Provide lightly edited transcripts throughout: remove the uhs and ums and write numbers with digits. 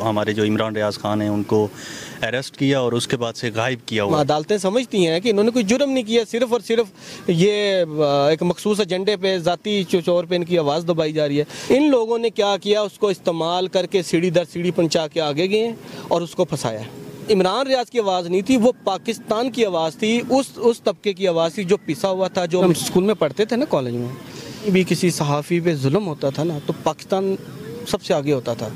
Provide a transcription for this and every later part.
हमारे जो इमरान रियाज खान हैं उनको अरेस्ट किया और उसके बाद से गायब किया हुआ। अदालतें समझती हैं कि इन्होंने कोई जुर्म नहीं किया, सिर्फ और सिर्फ ये एक मखसूस एजेंडे पे ज़ाती चौर पे इनकी आवाज़ दबाई जा रही है। इन लोगों ने क्या किया, उसको इस्तेमाल करके सीढ़ी दर सीढ़ी पहुंचा के आगे गए और उसको फंसाया। इमरान रियाज की आवाज़ नहीं थी, वो पाकिस्तान की आवाज़ थी, उस तबके की आवाज़ थी जो पिसा हुआ था। जो हम स्कूल में पढ़ते थे ना, कॉलेज में भी किसी सहाफ़ी पे जुल्म होता था ना, तो पाकिस्तान सबसे आगे होता था।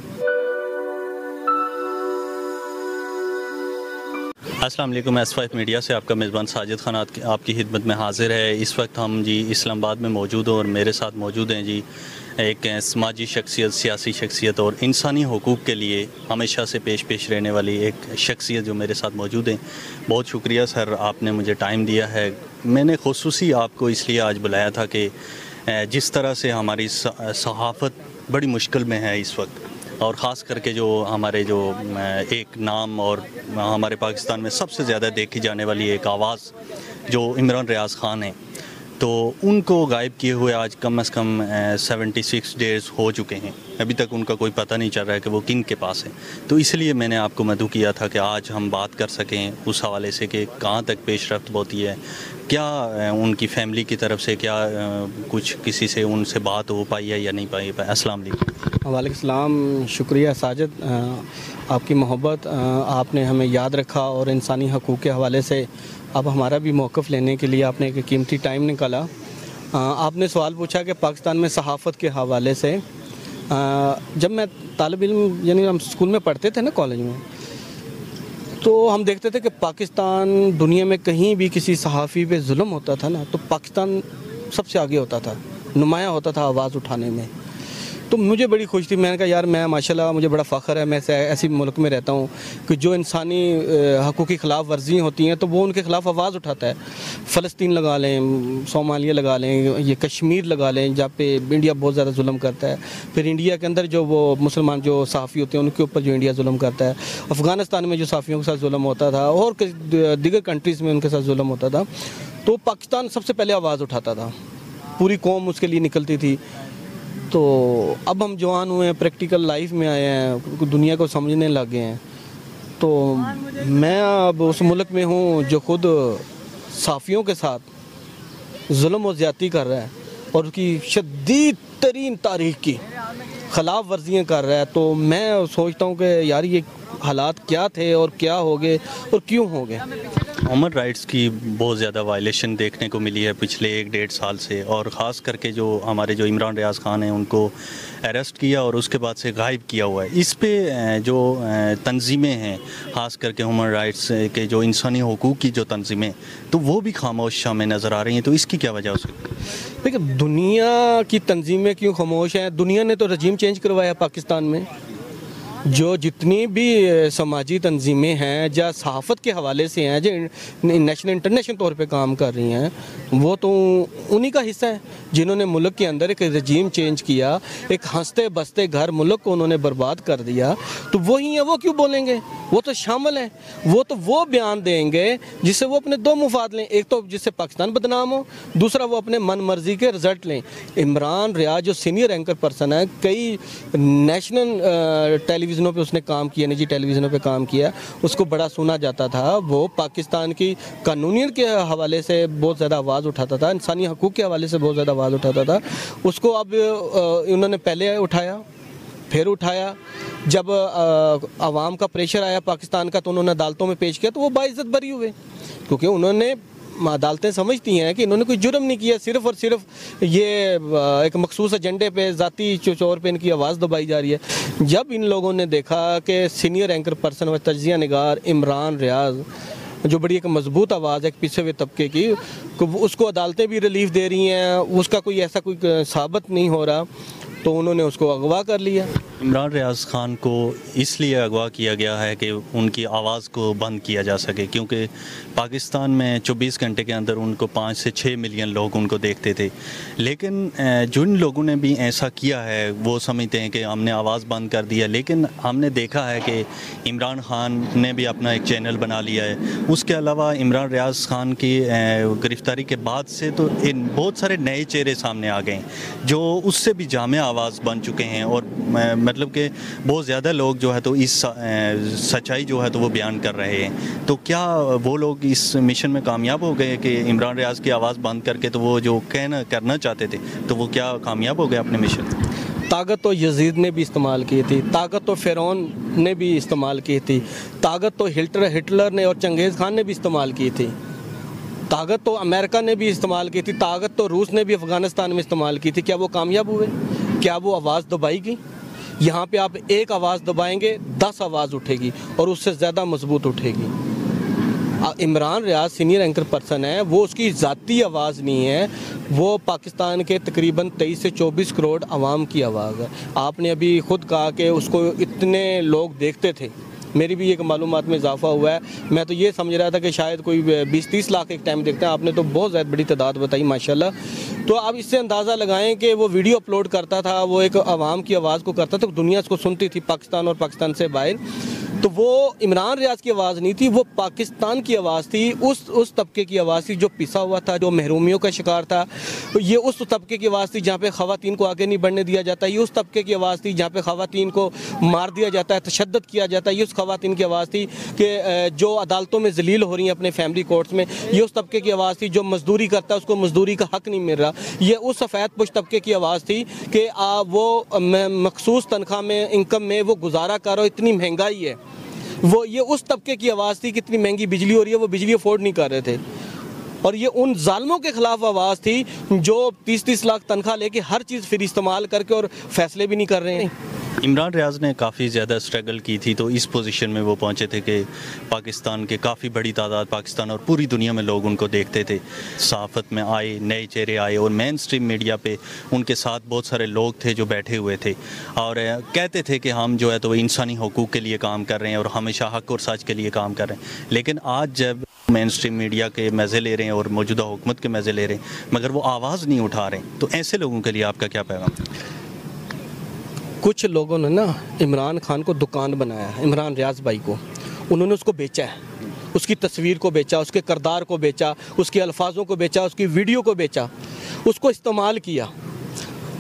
अस्सलाम वालेकुम। S5 मीडिया से आपका मेज़बान साजिद खान आपकी खिदमत में हाज़िर है। इस वक्त हम जी इस्लामाबाद में मौजूद हैं और मेरे साथ मौजूद हैं जी एक समाजी शख्सियत, सियासी शख्सियत और इंसानी हुकूक़ के लिए हमेशा से पेश रहने वाली एक शख्सियत जो मेरे साथ मौजूद हैं। बहुत शुक्रिया सर, आपने मुझे टाइम दिया है। मैंने ख़ुसूसी आपको इसलिए आज बुलाया था कि जिस तरह से हमारी सहाफ़त बड़ी मुश्किल में है इस वक्त, और ख़ास करके जो हमारे जो एक नाम और हमारे पाकिस्तान में सबसे ज़्यादा देखी जाने वाली एक आवाज़ जो इमरान रियाज खान हैं, तो उनको गायब किए हुए आज कम से कम 76 डेज़ हो चुके हैं। अभी तक उनका कोई पता नहीं चल रहा है कि वो किन के पास है। तो इसलिए मैंने आपको मदऊ किया था कि आज हम बात कर सकें उस हवाले से कि कहाँ तक पेशरफ्त होती है, क्या उनकी फ़ैमिली की तरफ से क्या कुछ किसी से उनसे बात हो पाई है या नहीं पाई। अस्सलाम वालेकुम। वालेकुम सलाम। शुक्रिया साजिद, आपकी मोहब्बत, आपने हमें याद रखा और इंसानी हकूक़ के हवाले से अब हमारा भी मौक़िफ़ लेने के लिए आपने एक कीमती टाइम निकाला। आपने सवाल पूछा कि पाकिस्तान में सहाफ़त के हवाले से, जब मैं तालिब इल्म यानी हम स्कूल में पढ़ते थे ना, कॉलेज में, तो हम देखते थे कि पाकिस्तान दुनिया में कहीं भी किसी सहाफ़ी पे जुल्म होता था ना, तो पाकिस्तान सबसे आगे होता था, नुमाया होता था आवाज़ उठाने में। तो मुझे बड़ी खुशी थी। मैंने कहा यार, मैं माशाल्लाह मुझे बड़ा फ़ख्र है, मैं ऐसी मुल्क में रहता हूँ कि जो इंसानी हक़ूक़ की ख़िलाफ़ वर्जी होती हैं तो वो उनके ख़िलाफ़ आवाज़ उठाता है। फ़लस्तीन लगा लें, सोमालिया लगा लें, ये कश्मीर लगा लें जहाँ पे इंडिया बहुत ज़्यादा जुल्म करता है। फिर इंडिया के अंदर जो वो मुसलमान जो सहाफ़ी होते हैं उनके ऊपर जो इंडिया जुल्म करता है। अफ़गानिस्तान में जो सहाफ़ियों के साथ जुल्म होता था और दीगर कंट्रीज़ में उनके साथ जुल्म होता था, तो पाकिस्तान सबसे पहले आवाज़ उठाता था, पूरी कौम उसके लिए निकलती थी। तो अब हम जवान हुए हैं, प्रैक्टिकल लाइफ में आए हैं, दुनिया को समझने लगे हैं, तो मैं अब उस मुल्क में हूँ जो ख़ुद साफ़ियों के साथ जुल्म और ज़्यादती कर रहा है और उसकी शदीद तरीन तारीख़ की ख़िलाफ़ वर्जियाँ कर रहा है। तो मैं सोचता हूँ कि यार ये हालात क्या थे और क्या हो गए और क्यों हो गए। ह्यूमन राइट्स की बहुत ज़्यादा वायलेशन देखने को मिली है पिछले 1-1.5 साल से, और ख़ास करके जो हमारे जो इमरान रियाज खान हैं उनको अरेस्ट किया और उसके बाद से गायब किया हुआ है। इस पे जो तंजीमें हैं, ख़ास करके ह्यूमन राइट्स के जो इंसानी हुकूक़ की जो तंजीमें, तो वो भी खामोश हमें नज़र आ रही हैं। तो इसकी क्या वजह हो सकती है? देखिए, दुनिया की तंजीमें क्यों खामोश हैं? दुनिया ने तो रजीम चेंज करवाया पाकिस्तान में। जो जितनी भी समाजी तंजीमें हैं या सहाफ़त के हवाले से हैं, जो नेशनल इंटरनेशनल तौर पे काम कर रही हैं, वो तो उन्हीं का हिस्सा है जिन्होंने मुल्क के अंदर एक रजीम चेंज किया, एक हंसते बसते घर मुल्क को उन्होंने बर्बाद कर दिया। तो वही हैं, वो क्यों बोलेंगे? वो तो शामिल हैं, वो बयान देंगे जिससे वो अपने दो मुफाद लें, एक तो जिससे पाकिस्तान बदनाम हो, दूसरा वो अपने मन मर्जी के रिज़ल्ट लें। इमरान रियाज जो सीनियर एंकर पर्सन है, कई नेशनल टेलीविज़नों पे उसने काम किया, निजी टेलीविज़नों पे काम किया, उसको बड़ा सुना जाता था। वो पाकिस्तान की कानूनियत के हवाले से बहुत ज़्यादा आवाज़ उठाता था, इंसानी हकूक़ के हवाले से बहुत ज़्यादा आवाज़ उठाता था। उसको अब उन्होंने पहले उठाया, फिर उठाया। जब आवाम का प्रेशर आया पाकिस्तान का, तो उन्होंने अदालतों में पेश किया, तो वो बाइज़्ज़त बरी हुए, क्योंकि उन्होंने अदालतें समझती हैं कि इन्होंने कोई जुर्म नहीं किया, सिर्फ और सिर्फ ये एक मखसूस एजेंडे पे ज़ाती चौर पे इनकी आवाज़ दबाई जा रही है। जब इन लोगों ने देखा कि सीनियर एंकर पर्सन व तजिया निगार इमरान रियाज, जो बड़ी एक मजबूत आवाज़ है एक पिछे हुए तबके की, उसको अदालतें भी रिलीफ दे रही हैं, उसका कोई ऐसा कोई साबित नहीं हो रहा, तो उन्होंने उसको अगवा कर लिया। इमरान रियाज खान को इसलिए अगवा किया गया है कि उनकी आवाज़ को बंद किया जा सके, क्योंकि पाकिस्तान में 24 घंटे के अंदर उनको 5 से 6 मिलियन लोग उनको देखते थे। लेकिन जिन लोगों ने भी ऐसा किया है वो समझते हैं कि हमने आवाज़ बंद कर दिया, लेकिन हमने देखा है कि इमरान खान ने भी अपना एक चैनल बना लिया है। उसके अलावा इमरान रियाज खान की गिरफ़्तारी के बाद से तो इन बहुत सारे नए चेहरे सामने आ गए जो उससे भी जामिया आवाज़ बन चुके हैं और मतलब कि बहुत ज़्यादा लोग जो है तो इस सच्चाई जो है तो वो बयान कर रहे हैं। तो क्या वो लोग इस मिशन में कामयाब हो गए कि इमरान रियाज़ की आवाज़ बंद करके तो वो जो करना चाहते थे तो वो क्या कामयाब हो गए अपने मिशन में? ताकत तो यजीद ने भी इस्तेमाल की थी, ताकत तो फ़िरौन ने भी इस्तेमाल की थी, ताकत तो हिटलर ने और चंगेज़ खान ने भी इस्तेमाल की थी, ताकत तो अमेरिका ने भी इस्तेमाल की थी, ताकत तो रूस ने भी अफ़गानिस्तान में इस्तेमाल की थी। क्या वो कामयाब हुए? क्या वो आवाज़ दबाई गई? यहाँ पे आप एक आवाज़ दबाएंगे 10 आवाज़ उठेगी और उससे ज़्यादा मजबूत उठेगी। इमरान रियाज़ सीनियर एंकर पर्सन है, वो उसकी ज़ाती आवाज़ नहीं है, वो पाकिस्तान के तकरीबन 23 से 24 करोड़ आवाम की आवाज़ है। आपने अभी ख़ुद कहा कि उसको इतने लोग देखते थे, मेरी भी एक मालूमात में इजाफा हुआ है। मैं तो ये समझ रहा था कि शायद कोई 20-30 लाख एक टाइम देखते हैं, आपने तो बहुत ज़्यादा बड़ी तादाद बताई माशाल्लाह। तो आप इससे अंदाज़ा लगाएं कि वो वीडियो अपलोड करता था, वो एक आवाम की आवाज़ को करता था, दुनिया उसको सुनती थी पाकिस्तान और पाकिस्तान से बाहर। तो वो इमरान रियाज़ की आवाज़ नहीं थी, वो पाकिस्तान की आवाज़ थी, उस तबके की आवाज़ थी जो पिसा हुआ था, जो महरूमियों का शिकार था। ये उस तबके की आवाज़ थी जहाँ पे ख़वातीन को आगे नहीं बढ़ने दिया जाता। ये उस तबके की आवाज़ थी जहाँ पे ख़वातीन को मार दिया जाता है, तशद्दुद किया जाता है। ये उस ख़वातीन की आवाज़ थी कि जो अदालतों में ज़लील हो रही हैं अपने फैमिली कोर्ट्स में। ये उस तबके की आवाज़ थी जो मज़दूरी करता है, उसको मज़दूरी का हक़ नहीं मिल रहा। ये उस सफ़ेद पुश तबके की आवाज़ थी कि वो मखसूस तनख्वाह में, इनकम में वो गुजारा कर रहा हो, इतनी महंगाई है। वो ये उस तबके की आवाज़ थी, कितनी महंगी बिजली हो रही है, वो बिजली अफोर्ड नहीं कर रहे थे। और ये उन जालिमों के ख़िलाफ़ आवाज़ थी जो 30-30 लाख तनख्वाह लेके हर चीज़ फिर इस्तेमाल करके और फ़ैसले भी नहीं कर रहे हैं। इमरान रियाज़ ने काफ़ी ज़्यादा स्ट्रगल की थी तो इस पोजीशन में वो पहुँचे थे कि पाकिस्तान के काफ़ी बड़ी तादाद, पाकिस्तान और पूरी दुनिया में लोग उनको देखते थे। सहाफ़त में आए, नए चेहरे आए और मेन स्ट्रीम मीडिया पे उनके साथ बहुत सारे लोग थे जो बैठे हुए थे और कहते थे कि हम जो है तो इंसानी हकूक़ के लिए काम कर रहे हैं और हमेशा हक़ और सच के लिए काम कर रहे हैं। लेकिन आज जब मेन स्ट्रीम मीडिया के मज़े ले रहे हैं और मौजूदा हुकूमत के मज़े ले रहे हैं मगर वो आवाज़ नहीं उठा रहे, तो ऐसे लोगों के लिए आपका क्या पैगाम? कुछ लोगों ने ना इमरान खान को दुकान बनाया, इमरान रियाज़ भाई को, उन्होंने उसको बेचा है, उसकी तस्वीर को बेचा, उसके किरदार को बेचा, उसके अल्फाजों को बेचा, उसकी वीडियो को बेचा, उसको इस्तेमाल किया।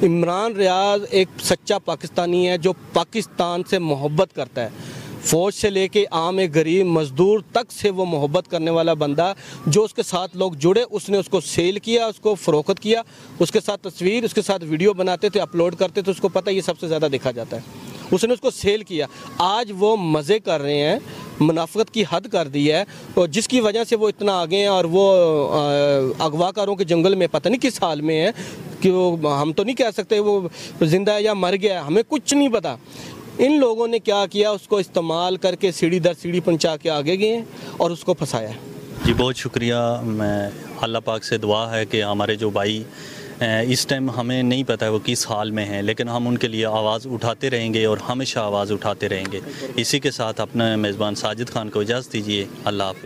इमरान रियाज़ एक सच्चा पाकिस्तानी है जो पाकिस्तान से मोहब्बत करता है। फ़ौज से लेके आम एक गरीब मज़दूर तक से वो मोहब्बत करने वाला बंदा, जो उसके साथ लोग जुड़े, उसने उसको सेल किया, उसको फ़रोख्त किया, उसके साथ तस्वीर, उसके साथ वीडियो बनाते थे, अपलोड करते थे, उसको पता है ये सबसे ज़्यादा देखा जाता है, उसने उसको सेल किया। आज वो मज़े कर रहे हैं, मुनाफ़िक़त की हद कर दी है और जिसकी वजह से वो इतना आगे हैं और वो अगवाकारों के जंगल में पता नहीं किस हाल में है कि वो, हम तो नहीं कह सकते वो ज़िंदा है या मर गया, हमें कुछ नहीं पता। इन लोगों ने क्या किया, उसको इस्तेमाल करके सीढ़ी दर सीढ़ी पहुंचा के आगे गए और उसको फंसाया। जी बहुत शुक्रिया। मैं अल्लाह पाक से दुआ है कि हमारे जो भाई इस टाइम हमें नहीं पता है वो किस हाल में हैं, लेकिन हम उनके लिए आवाज़ उठाते रहेंगे और हमेशा आवाज़ उठाते रहेंगे। इसी के साथ अपना मेज़बान साजिद खान को इजाज़त दीजिए। अल्लाह हाफ़िज़।